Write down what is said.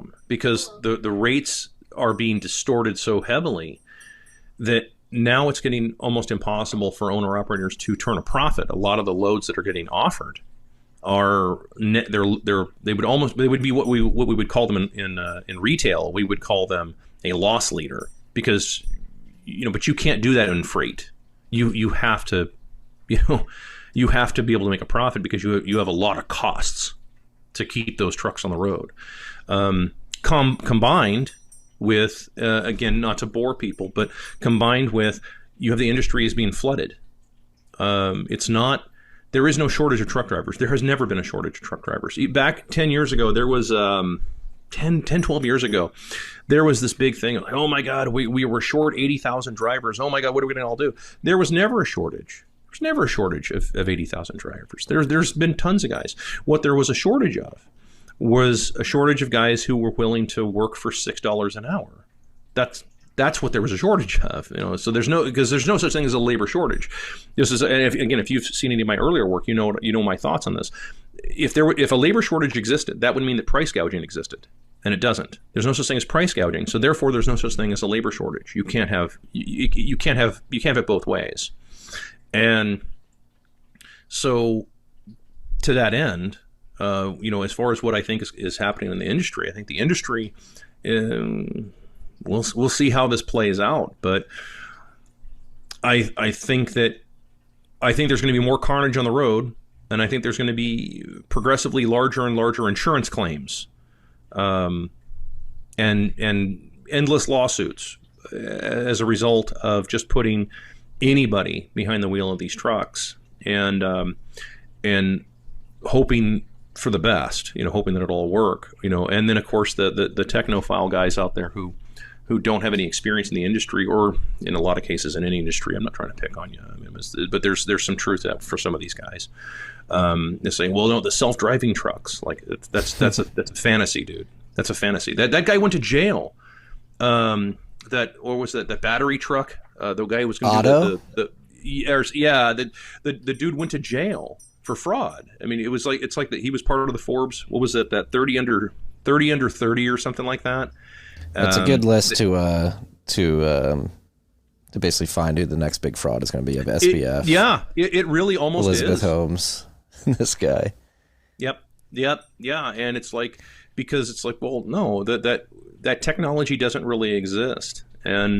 problem because the rates are being distorted so heavily that now it's getting almost impossible for owner operators to turn a profit. A lot of the loads that are getting offered are they would be what we would call them in retail. We would call them a loss leader because but you can't do that in freight. You have to you have to be able to make a profit because you have a lot of costs to keep those trucks on the road. Combined with, again, not to bore people, but combined with you have the industry is being flooded. There is no shortage of truck drivers. There has never been a shortage of truck drivers. Back 10 years ago, there was 12 years ago, there was this big thing like, oh my God, we were short 80,000 drivers. Oh my God, what are we going to all do? There was never a shortage. There's never a shortage of 80,000 drivers. There's been tons of guys. What there was a shortage of was a shortage of guys who were willing to work for $6 an hour. That's what there was a shortage of. So there's no such thing as a labor shortage. This is, and if you've seen any of my earlier work, you know my thoughts on this. If a labor shortage existed, that would mean that price gouging existed, and it doesn't. There's no such thing as price gouging. So therefore, there's no such thing as a labor shortage. You can't have it both ways. And so, to that end, as far as what I think is happening in the industry, I think the industry, we'll see how this plays out. But I think there's going to be more carnage on the road, and I think there's going to be progressively larger and larger insurance claims, and endless lawsuits as a result of just putting anybody behind the wheel of these trucks and hoping for the best, hoping that it'll all work, and then of course the technophile guys out there who don't have any experience in the industry, or in a lot of cases in any industry. I'm not trying to pick on you, but there's some truth out for some of these guys. They're saying, well, no, the self-driving trucks, like that's a fantasy, dude. That's a fantasy. That guy went to jail. That battery truck? The guy who was going to do the dude went to jail for fraud. I mean, it's like that he was part of the Forbes. What was it? That 30 under 30 or something like that. That's a good list to basically find who the next big fraud is going to be of SBF. It really almost Elizabeth is. Holmes, this guy. Yep, yeah, and it's like because it's like, well, no, that technology doesn't really exist, and